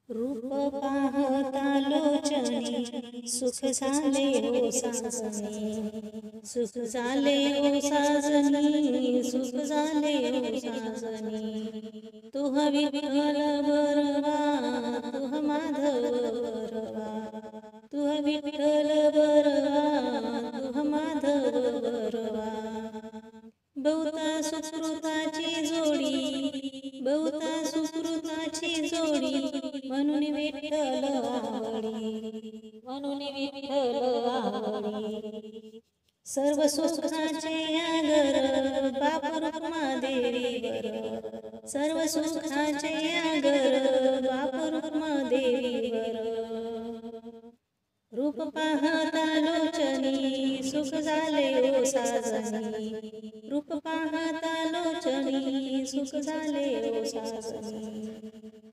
रूप पाहता लोचनी सुख झाले हो साजनी, सुख झाले हो साजनी, सुख झाले हो साजनी। तुह विठ्ठल बरवा, तुह माधव बरवा, तुह विठ्ठल बरवा, तुह माधव बरवा। बहुता सुकृताची जोडी, बहुता सुकृताची जोडी, म्हणून विठ्ठल आवडी, म्हणून विठ्ठल आवडी। सर्व सुखाचे आगर बाप रुक्मादेवीवर, सर्व सुखाचे आगर बाप रुक्मादेवीवर। रूप पाहता लोचनी सुख झाले हो साजनी, रूप पाहता लोचनी सुख झाले हो साजनी।